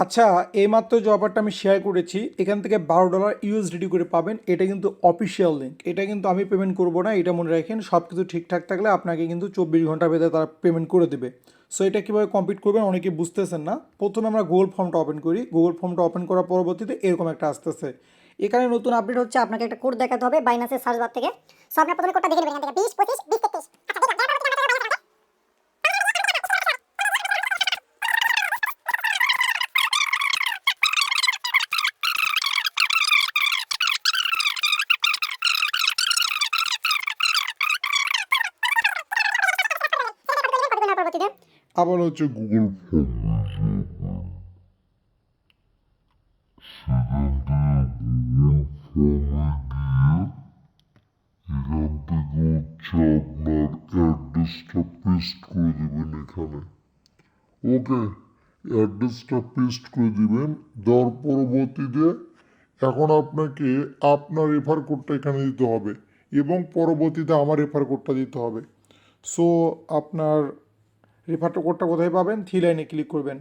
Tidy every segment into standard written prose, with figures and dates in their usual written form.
আচ্ছা, এইমাত্র যে অফারটা আমি শেয়ার করেছি এখান থেকে $12 ইউএসডিটি করে পাবেন। এটা কিন্তু অফিসিয়াল লিঙ্ক, এটা কিন্তু আমি পেমেন্ট করব না, এটা মনে রাখেন। সব কিছু ঠিকঠাক থাকলে আপনাকে কিন্তু 24 ঘন্টার ভেতরে তারা পেমেন্ট করে দেবে। সো এটা কীভাবে কমপ্লিট করবেন অনেকে বুঝতেছেন না। প্রথমে আমরা গুগল ফর্মটা ওপেন করি। গুগল ফর্মটা ওপেন করার পরবর্তীতে এরকম একটা আসতেছে। এখানে নতুন আপডেট হচ্ছে, আপনাকে একটা কোড দেখাতে হবে বাইনান্সের সার্চ বার থেকে। সো আপনার প্রথমে কোডটা দেখে নেবেন এখান থেকে 20 25 20 33। আচ্ছা দেখলাম। পরবর্তীতে আবার হচ্ছে গুগল ফর্ম, সেখান থেকে গুগল ফর্মে গিয়ে এখান থেকে হচ্ছে আপনার অ্যাড্রেসটা পেস্ট করে দেবেন এখানে। ওকে, অ্যাড্রেসটা পেস্ট করে দিবেন। দেওয়ার পরবর্তীতে এখন আপনাকে আপনার রেফার কোডটা এখানে দিতে হবে এবং পরবর্তীতে আমার রেফার কোডটা দিতে হবে। সো আপনার রেফার কোডটা কোথায় পাবেন? থ্রি লাইনে ক্লিক করবেন।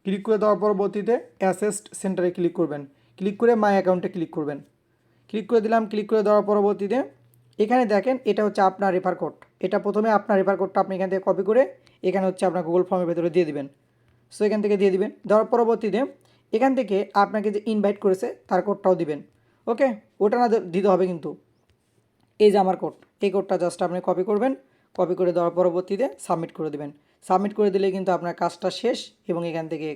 ক্লিক করে দেওয়ার পরবর্তীতে অ্যাসেস্ট সেন্টারে ক্লিক করবেন। ক্লিক করে মাই অ্যাকাউন্টে ক্লিক করবেন। ক্লিক করে দিলাম। ক্লিক করে দেওয়ার পরবর্তীতে এখানে দেখেন এটা হচ্ছে আপনার রেফার কোড। এটা প্রথমে আপনার রেফার কোডটা আপনি এখান থেকে কপি করে এখানে হচ্ছে আপনার গুগল ফর্মের ভেতরে দিয়ে দিবেন। সো এখান থেকে দিয়ে দিবেন। দেওয়ার পরবর্তীতে এখান থেকে আপনাকে যে ইনভাইট করেছে তার কোডটাও দিবেন। ওকে, ওটা না দিতে হবে কিন্তু, এই যে আমার কোড, এই কোডটা জাস্ট আপনি কপি করবেন। কপি করে দেওয়ার পরবর্তীতে সাবমিট করে দেবেন। সাবমিট করে দিলে কিন্তু আপনার কাজটা শেষ এবং এখান থেকে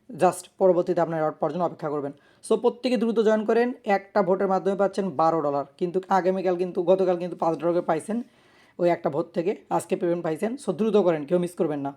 জাস্ট পরবর্তীতে আপনার অর্ডার জন্য অপেক্ষা করবেন। সো প্রত্যেকে দ্রুত জয়েন করেন। একটা ভোটের মাধ্যমে পাচ্ছেন $12, কিন্তু আগামীকাল কিন্তু গতকাল কিন্তু $5 পাইছেন ওই একটা ভোট থেকে, আজকে পেমেন্ট পাইছেন। সো দ্রুত করেন, কেউ মিস করবেন না।